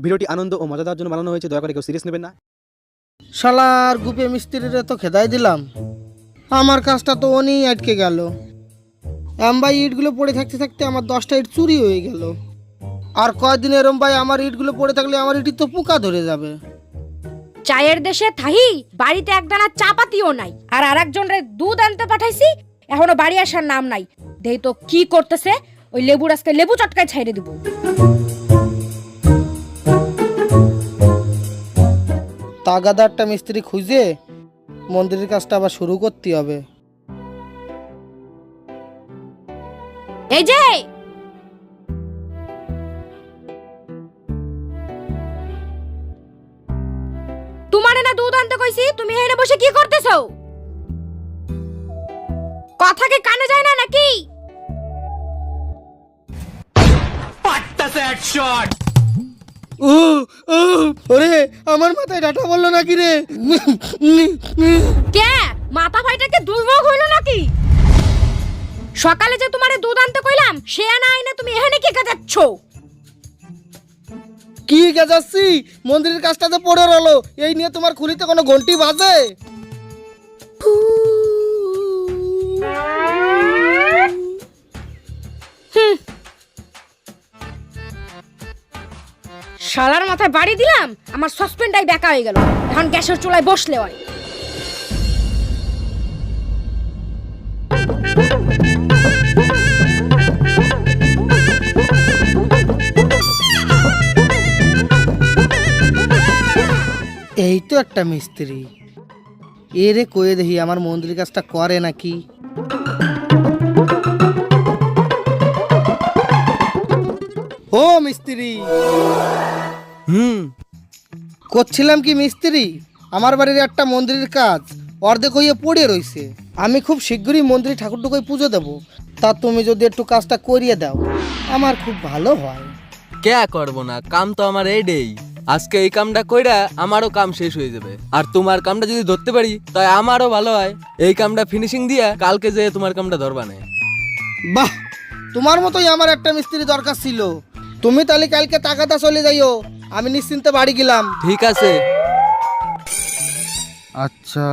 ভিডিওটি আনন্দ ও মজা দেওয়ার জন্য বানানো হয়েছে, দয়া করে কেউ সিরিয়াস নেবেন না। শালার গুপে মিস্ত্রিরে তো খেদাই দিলাম, আমার কাজটা তো অনেই আটকে গেল। ভাই ইটগুলো পড়ে থাকতে থাকতে আমার 10টা ইট চুরি হয়ে গেল। আর কয়দিন এরম ভাই আমার ইটগুলো পড়ে থাকলে আমার ইটি তো পোকা ধরে যাবে। চায়ের দেশে থাহি বাড়িতে একদানা চা পাতিও নাই, আর আরেকজনের দুধ আনতে পাঠাইছি, এখনো বাড়ি আসার নাম নাই। দেই তো কি করতেছে, ওই লেবুর আজকে লেবু চটকায় ছাইড়ে দিব। তাগাদারটা মিস্ত্রি খুঁজে মন্দিরের কাজটা আবার শুরু করতে হবে। এই যে তোমারে না দুধ আনতে কইছি, তুমি এখানে বসে কি করতেছো? কথা কি কানে যায় না নাকি? ওরে আমার মাথায় ডাটা বললো নাকি রে? কে মাথা ফাইটাকে দুর্ভোগ হইলো নাকি? সকালে যে তোমারে দুধ আনতে কইলাম সে না আইনে তুমি এখানে কি কাজাচ্ছ? কি গেছাচ্ছি, মন্দিরের কাজটাতে পড়ে রলো, এই নিয়ে তোমার খুলিতে কোনো ঘন্টি বাজে? শালার মাথায় বাড়ি দিলাম, আমার সাসপেন্ডাই বেকা হয়ে গেল। এখন গ্যাসের চুলায় বসলে হয়। এই তো একটা মিস্ত্রি, এরে কয়ে দেখি আমার মন্দিরের কাজটা করে নাকি। ও মিস্ত্রি। করছিলাম কি মিস্ত্রি, আমার বাড়ির একটা মন্দিরের কাজ অর্ধেক হয়ে পড়ে রইছে। আমি খুব শীঘ্রই মন্দিরে ঠাকুরটুকুই পুজো দেবো, তা তুমি যদি একটু কাজটা করিয়ে দাও আমার খুব ভালো হয়। কে করবো না, কাম তো আমার এইডেই। আজকে এই কামটা কইরা আমারও কাম শেষ হয়ে যাবে, আর তোমার কামটা যদি ধরতে পারি তাই আমারও ভালো হয়। এই কামটা ফিনিশিং দিয়া কালকে যেয়ে তোমার কামটা ধরবা না। বাহ, তোমার মতোই আমার একটা মিস্ত্রি দরকার ছিল। তুমি তাহলে কালকে টাকাটা চলে যাইও, আমি নিশ্চিন্তে বাড়ি গেলাম। ঠিক আছে। আচ্ছা,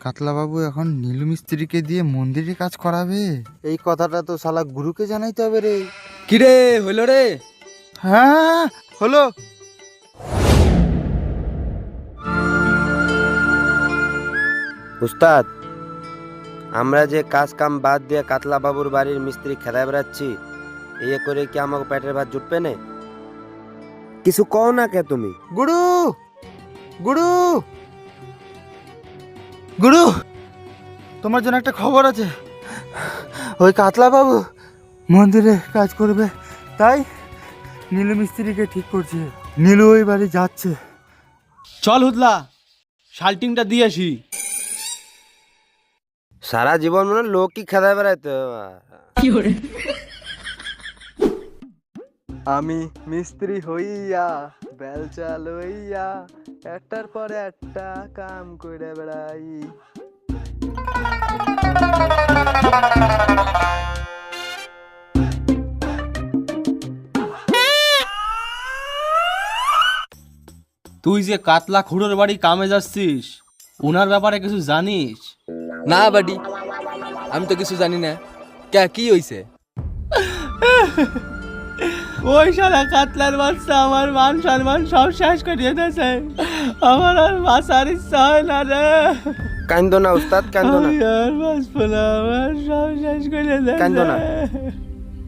কাতলা বাবু এখন নীলু মিস্ত্রিকে দিয়ে মন্দিরে কাজ করাবে। এই কথাটা তো শালা গুরুকে জানাইতে হবে রে। কিরে হইল রে? হ্যাঁ হলো। উস্তাদ, আমরা যে কাজ কাম বাদ দিয়ে কাতলা বাবুর বাড়ির মিস্ত্রি খেদায় বেড়াচ্ছি, ইয়ে করে কি আমাকে পেটের ভাত জুটবে না? কিছু কও না কে তুমি? গুরু গুরু গুরু, তোমার জন্য একটা খবর আছে। ওই কাতলা বাবু মন্দিরে কাজ করবে, তাই নীলু মিস্ত্রিকে ঠিক করছে। নীলু ওই বাড়ি যাচ্ছে। চল হুদলা, শাল্টিংটা দিয়ে আসি। সারা জীবন মনে হয় লোক কি খেদায় বেড়াইতে হবে। আমি মিস্ত্রি হইয়া বেলচা লইয়া একটার পর একটা কাম কইরা বেড়াই। তুই যে কাতলা খুড়োর বাড়ি কামে যাচ্ছিস, ওনার ব্যাপারে কিছু জানিস? না বাড়ি, আমি তো কিছু জানি না। কে কি হইছে? ওই শালা কাতলার বাচ্চা আমার মান সম্মান সব শেষ করে দিয়েছে। আমার আর বাঁচার ইচ্ছা হয় না রে। কান্দো না উস্তাদ, কান্দো না, আমি আর বাঁচবো না, আমার সব শেষ করে দিয়েছে। কান্দো না,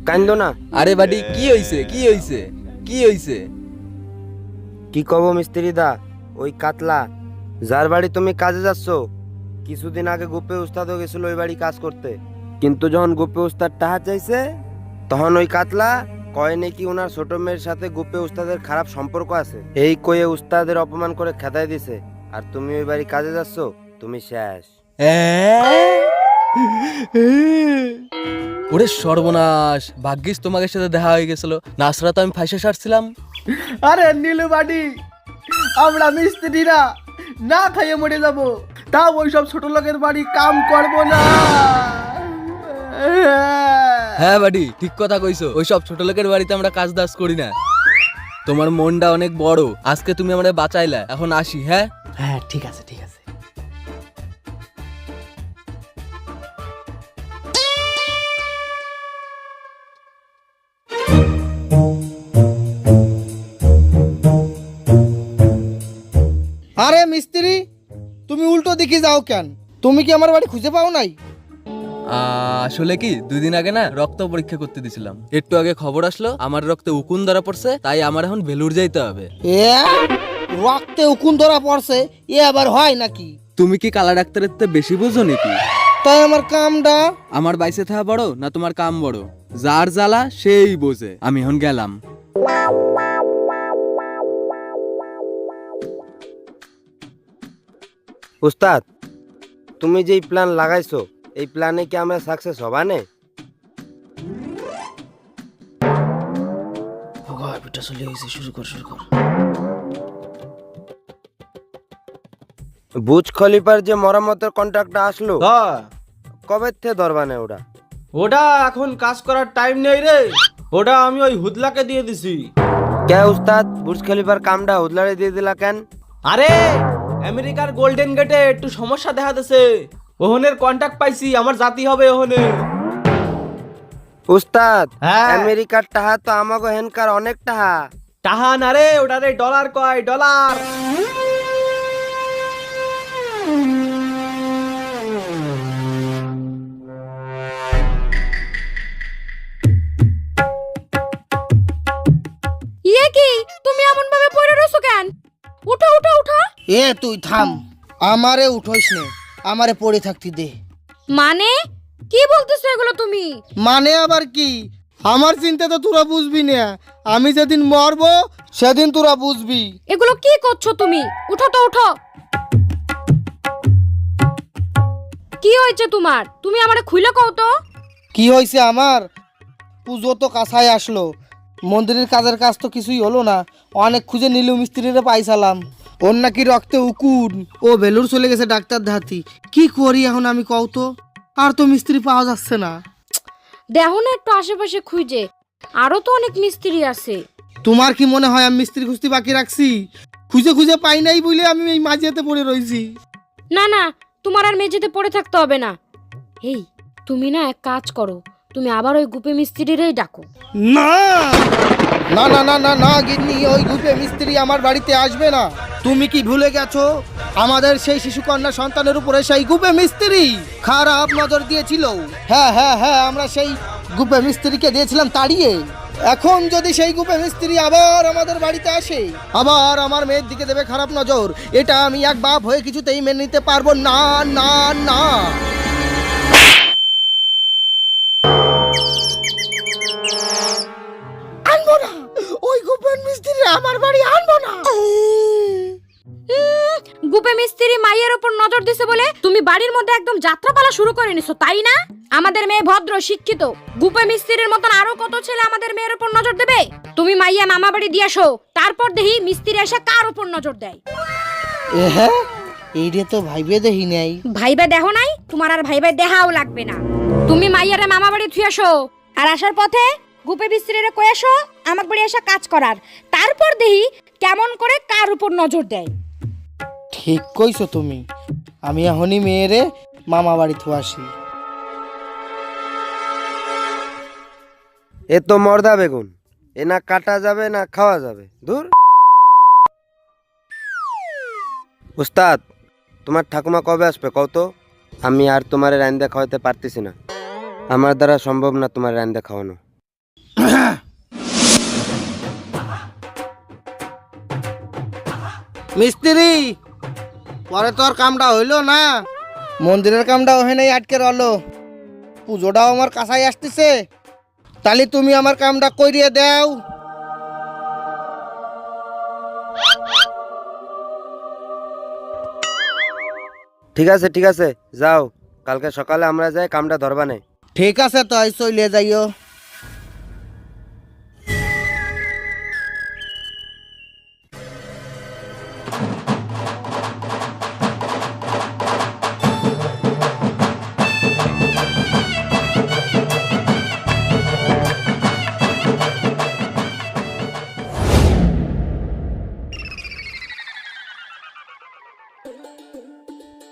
কান্দো না। আরে বাড়ি কি হইছে, কি হইছে, কি হইছে? কি কব মিস্ত্রি দা, ওই কাতলা যার বাড়ি তুমি কাজে যাচ্ছ, কিছুদিন আগে গোপে উস্তাদও গেছিল ওই বাড়ি কাজ করতে। কিন্তু যখন গোপে উস্তাদ টাকা চাইছে, তখন ওই কাতলা কয় নাকি ওনার ছোট মেয়ের সাথে গোপে উস্তাদের খারাপ সম্পর্ক আছে। এই কয়ে উস্তাদের অপমান করে খেদাই দিছে। আর তুমি ওই বাড়ি কাজে যাচ্ছ, তুমি শেষ। ওরে সর্বনাশ, ভাগ্যিস তোমাদের সাথে দেখা হয়ে গেছিল, নাছরা তো আমি ফাঁসে সারছিলাম। আরে নীলু বাড়ি, আমরা মিস্ত্রিরা না খাইয়ে মরে যাবো, তাও ওই সব ছোট লোকের বাড়ি কাম করবো না। হ্যাঁ বাড়ি, ঠিক কথা কইছো, ওইসব ছোট লোকের বাড়িতে আমরা কাজ দাজ করি না। তোমার মনটা অনেক বড়, আজকে তুমি আমারে বাঁচাইলা, এখন আসি। হ্যাঁ হ্যাঁ ঠিক আছে ঠিক আছে। আরে মিস্ত্রি, তুমি উল্টো দিকে যাও কেন? তুমি কি আমার বাড়ি খুঁজে পাও নাই? আসলে কি 2 দিন আগে না রক্ত পরীক্ষা করতে দিছিলাম, একটু আগে খবর আসলো আমার রক্তে উকুন ধরা পড়ছে, তাই আমার এখন ভেলুর যাইতে হবে। এ রক্তে উকুন ধরা পড়ছে, এ আবার হয় নাকি? তুমি কি কালা ডাক্তারের থেকে বেশি বুঝো নাকি? তাই আমার কামটা। আমার বাইসে থাকা বড় না তোমার কাম বড়? যার জ্বালা সেই বোঝে। আমি এখন গেলাম। উস্তাদ, তুমি যেই প্ল্যান লাগাইছো এই প্ল্যানে কি আমরা সাকসেস হবানে? বুজ খলিফার যে মরামতের কন্ট্রাক্টটা আসলো, কবে থেকে ধরবানে ওটা? ওটা এখন কাজ করার টাইম নেই রে, ওটা আমি ওই হুদলাকে দিয়ে দিছি। কে উস্তাদ, বুজ খলিফার কামটা হুদলারে দিয়ে দিলা কেন? আরে আমেরিকার গোল্ডেন গেটে একটু সমস্যা দেখা দিছে, ওহনের কন্টাক্ট পাইছি, আমার জাতি হবে ওহনে। উস্তাদ, হ্যাঁ। আমেরিকার টাহা তো আমাগো হেনকার অনেক টাহা। টাহা না রে, ওটা রে ডলার কয়, ডলার। ইয়ে কি, তুমি এমন ভাবে পড়ে রইছো কেন? উঠো উঠো উঠো। এ তুই থাম, আমারে উঠোইস নে, আমারে পড়ে থাকতি দে। মানে কি বলতেছো এগুলো তুমি? মানে আবার কি? আমার চিন্তা তো তোরা বুঝবি না, আমি যেদিন মরবো সেদিন তোরা বুঝবি। এগুলো কি করছো তুমি? উঠো তো উঠো। কি হয়েছে তোমার? তুমি আমারে খুইলে কও তো। কি হয়েছে আমার? পুজো তো কাছায় আসলো, মন্দিরের কাজের কাজ তো কিছুই হলো না। অনেক খুঁজে নীলু মিস্ত্রিরে পাইছিলাম, ওর নাকি রক্তে উকুন, ও বেলুর চলে গেছে ডাক্তার দেখাতি। কি করি এখন আমি কও তো? আর তো মিস্ত্রি পাওয়া যাচ্ছে না। দেখো না একটু আশেপাশে খুঁজে, আরো তো অনেক মিস্ত্রি আছে। তোমার কি মনে হয় আমি মিস্ত্রি খুঁজতে বাকি রাখছি? খুঁজে খুঁজে পাই নাই বলে আমি এই মাঝিয়াতে পড়ে রইছি। না না, তোমার আর মেঝেতে পড়ে থাকতে হবে না। এই তুমি না এক কাজ করো, তুমি আবার ওই গুপে মিস্ত্রিরেই ডাকো। না না না না না না গিন্নি, ওই গুপে মিস্ত্রি আমার বাড়িতে আসবে না। তুমি কি ভুলে গেছো আমাদের সেই শিশুকন্যা সন্তানের উপরে সেই গুপে মিস্ত্রি খারাপ নজর দিয়েছিল? হ্যাঁ হ্যাঁ হ্যাঁ, আমরা সেই গুপে মিস্ত্রিকে দিয়েছিলাম তাড়িয়ে। এখন যদি সেই গুপে মিস্ত্রি আবার আমাদের বাড়িতে আসে, আবার আমার মেয়ের দিকে দেবে খারাপ নজর, এটা আমি এক বাপ হয়ে কিছুতেই মেনে নিতে পারবো না না না। আনবো না, ওই গোপন মিস্ত্রি আমার বাড়ি আনবো না। গুপে মিস্ত্রি মাইয়ের উপর নজর দিছে বলে তুমি বাড়ির মধ্যে একদম যাত্রাপালা শুরু করে নিছো, তাই না? আমাদের মেয়ে ভদ্র শিক্ষিত, গুপে মিস্ত্রির মতন আরো কত ছেলে আমাদের মেয়ের উপর নজর দেবে? তুমি মাইয়া মামা বাড়ি দিয়ে আসো, তারপর দেখি মিস্ত্রি এসে কার উপর নজর দেয়। হ্যাঁ, এইটা তো ভাইবে দেখি নাই। ভাইবে দেখো নাই, তোমার আর ভাইবে দেখাও লাগবে না। তুমি মাইয়ারে মামা বাড়ি থুই আসো, আর আসার পথে গুপে মিস্ত্রিরে কই আসো আমার বাড়ি এসে কাজ করার, তারপর দেখি কেমন করে কার উপর নজর দেয়। ঠিক কইছো তুমি, আমি এখনই মেয়েরে মামা বাড়ি থু আসি। এ তো মর্দা বেগুন, এ না কাটা যাবে না খাওয়া যাবে, ধুর। উস্তাদ, তোমার ঠাকুমা কবে আসবে কও তো? আমি আর তোমার রান্দা খাওয়াতে পারতেছি না, আমার দ্বারা সম্ভব না তোমার রান্দা খাওয়ানো। মিস্ত্রি, পরে তো আর কামটা হইলো না, মন্দিরের কামটা হয় নাই, আটকে রলো। পুজোটাও আমার কাছাই আসতেছে, তাহলে তুমি আমার কামটা করিয়ে দাও। ঠিক আছে যাও, কালকে সকালে আমরা যাই কামটা ধরবানে। ঠিক আছে, তো আই চলে যাইও।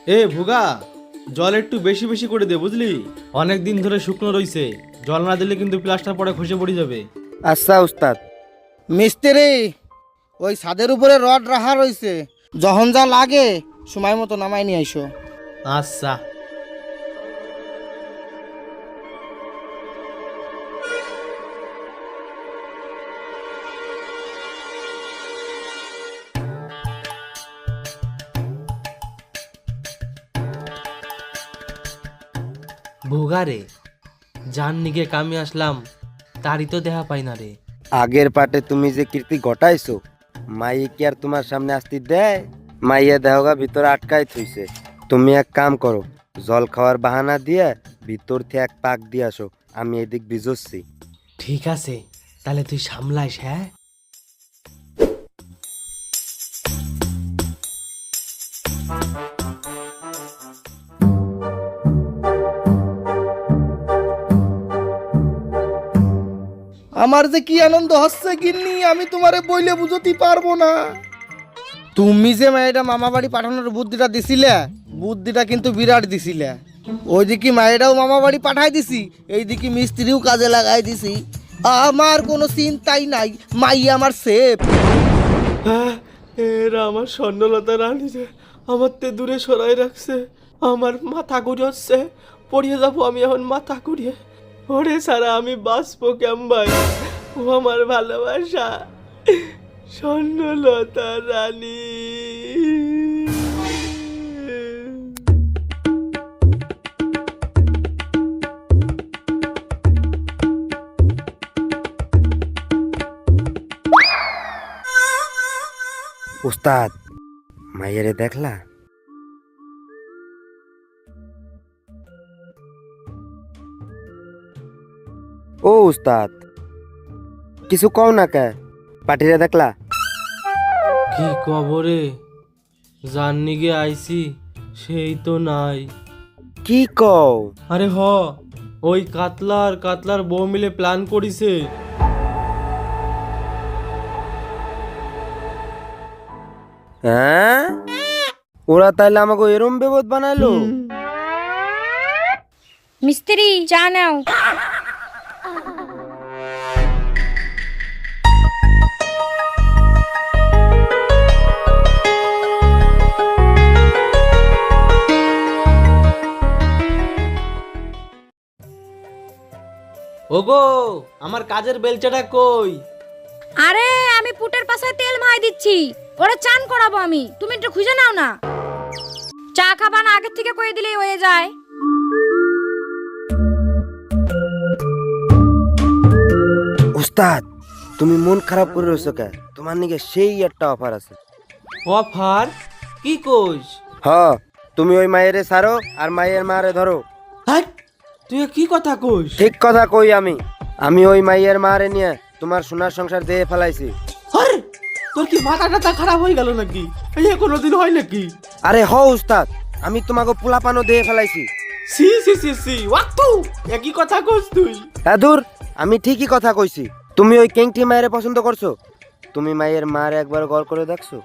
এ ভুগা, জল একটু বেশি বেশি করে দে বুঝলি, অনেক দিন ধরে শুকনো রইছে, জল না দিলে কিন্তু প্লাস্টার পরে খসে পড়ে যাবে। আচ্ছা উস্তাদ। মিস্ত্রি, ওই ছাদের উপরে রড রাখা রয়েছে, যখন যা লাগে সময় মতো নামাই নিয়ে আইসো। আচ্ছা। ভোগা রে, জান নিগে কামে আসলাম, তারই তো দেখা পাই না রে। আগের পাটে তুমি যে কীর্তি ঘটাইছো, মাইয়ে কি আর তোমার সামনে আসতে দেয়? মাইয়া দেহগা ভিতরে আটকাই থইছে। তুমি এক কাম করো, জল খাওয়ার বাহানা দিয়ে ভিতর থেকে এক পাক দিয়ে আসো, আমি এদিক বিজোচ্ছি। ঠিক আছে, তাহলে তুই সামলাইস। হ্যাঁ, আমার যে কি আনন্দ হচ্ছে গিন্নি, আমি তোমারে বইলে বুঝতে পারবো না। তুমি যে মায়েরা মামা বাড়ি পাঠানোর বুদ্ধিটা দিছিলে, বুদ্ধিটা কিন্তু বিরাট দিছিলে। ওইদিকে মায়েরাও মামা বাড়ি পাঠাই দিছি, এইদিকে মিস্ত্রিও কাজে লাগাই দিছি। আমার কোনো চিন্তাই নাই, মাই আমার সেফ। এরা আমার স্বর্ণলতা রানী যে আমার তে দূরে সরাই রাখছে, আমার মাথা ঘুরছে, পড়িয়ে যাবো আমি এখন মাথা ঘুরিয়ে। ওরে সারা আমি বাঁচবো কেমবাই, ও আমার ভালোবাসা স্বর্ণলতা রানী। উস্তাদ, মাইয়ারে দেখলা? ও উস্তাদ, কিছু কও না কে? পাঠিয়ে দেখলা? কি কবরে জান নিগে আইছি, সেই তো নাই। কি কও? আরে হ, ওই কাতলার বউ মিলে প্ল্যান করিছে। হ্যাঁ, ওরা তাইলে আমাকে এরম বিপদ বানাইলো? মিস্ত্রি চা নাও। ওগো, আমার কাজের বেলচাটা কই? আরে আমি পুটের পাশে তেল মাই দিচ্ছি, ওরা চান করাবো আমি, তুমি একটু খুঁজে নাও না। চা খাবা না আগের থেকে কয়ে দিলেই হয়ে যায়। উস্তাদ, তুমি মন খারাপ করে রয়েছো কে? তোমার নিকে সেই একটা অফার আছে। অফার? কি কইস? হ, তুমি ওই মায়েরে ছাড়ো আর মায়ের মারে ধরো। হাট, তুই কি কথা কইস? ঠিক কথা কই আমি ওই মাইয়ের মারে নিয়ে তোমার সোনার সংসার দিয়ে ফেলাইছি। আরে তোর কি মাথা টাথা খারাপ হয়ে গেল নাকি? এই কোনোদিন হয় নাকি? আরে হ উস্তাদ, আমি তোমাকে পোলাপানো দিয়ে ফেলাইছি। সি সি সি সি, ওয়াক্তু একই কথা কইস তুই? হ্যাঁ দূর, আমি ঠিকই কথা কইছি। তুমি ওই কেংটি মায়ের পছন্দ করছো? তুমি মায়ের মারে একবার গল করে দেখছো?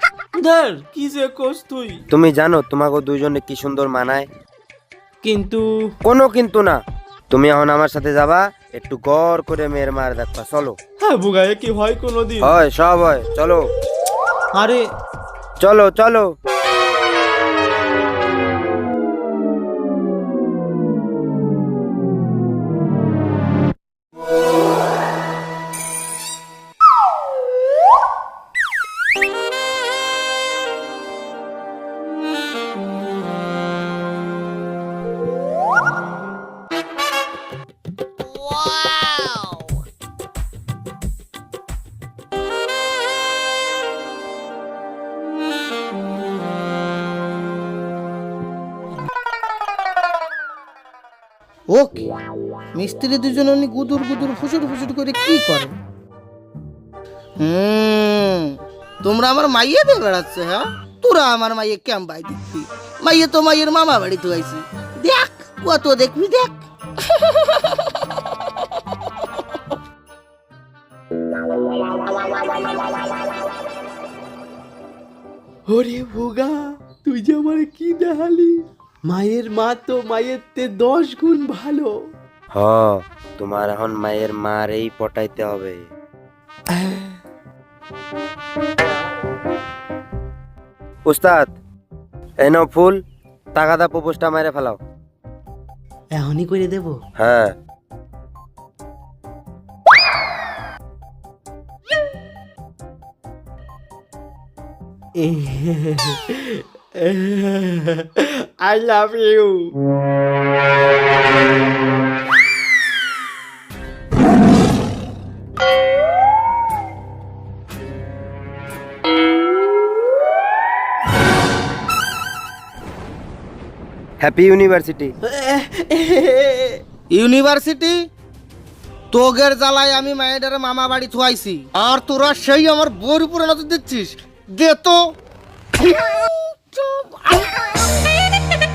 ধর, কি যে কইস তুই? তুমি জানো তোমাকে দুইজনে কি সুন্দর মানায়? কিন্তু কোনো কিন্তু না, তুমি এখন আমার সাথে যাবা, একটু গড় করে মেয়ের মার দেখবা। চলো। হ্যাঁ বুগায়ে কি হয় কোনোদিন? হয়, সব হয়, চলো আরে চলো চলো। ওকে, মিস্ত্রি দুজন উনি গুদুর গুদুর ফুসুর ফুসুর করে কি করে? তোমরা আমার মাইয়ে দিয়ে বেড়াচ্ছ? হ্যাঁ, তোরা আমার মাইয়ে কেম বাই দিচ্ছি? মাইয়ে তো মাইয়ের মামা বাড়ি তো আইছি, দেখ কত দেখবি, দেখ। ওরে ভুগা, তুই তুই যে আমার কি দেখালি, মায়ের মা তো মায়ের তে 10 গুণ ভালো। হ, তোমার এখন মায়ের মারেই পটাইতে হবে। উস্তাদ, এই নাও ফুল, টাকা দা প্রপোজটা মেরে ফেলাও। এখনই করে দেব? হ্যাঁ। I love you. Happy university. University তোগের জ্বালায় আমি মায়ের মামা বাড়ি থুয়াইছি, আর তোরা সেই আমার বউর উপরে নজর দিচ্ছিস। দে তো।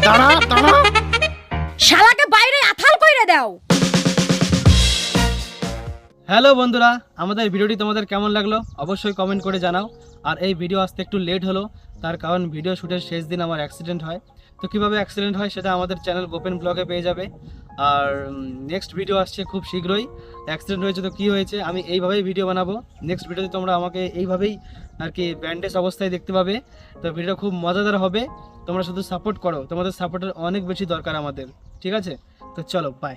দাঁড়া দাঁড়া। শালাকে বাইরে আথাল কইরে দাও। হ্যালো বন্ধুরা, আমাদের ভিডিওটি তোমাদের কেমন লাগলো অবশ্যই কমেন্ট করে জানাও। আর এই ভিডিও আসতে একটু লেট হলো, তার কারণ ভিডিও শ্যুটের শেষ দিন আমার অ্যাক্সিডেন্ট হয়। তো কীভাবে অ্যাক্সিডেন্ট হয় সেটা আমাদের চ্যানেল গোপেন ব্লগে পেয়ে যাবে। আর নেক্সট ভিডিও আসছে খুব শীঘ্রই। অ্যাক্সিডেন্ট হয়েছে তো কী হয়েছে আমি এইভাবেই ভিডিও বানাবো। নেক্সট ভিডিওতে তোমরা আমাকে এইভাবেই আর কি ব্যান্ডেজ অবস্থায় দেখতে পাবে। তো ভিডিও খুব মজাদার হবে, তোমরা শুধু সাপোর্ট করো, তোমাদের সাপোর্টের অনেক বেশি দরকার আমাদের। ঠিক আছে, তো চলো বাই।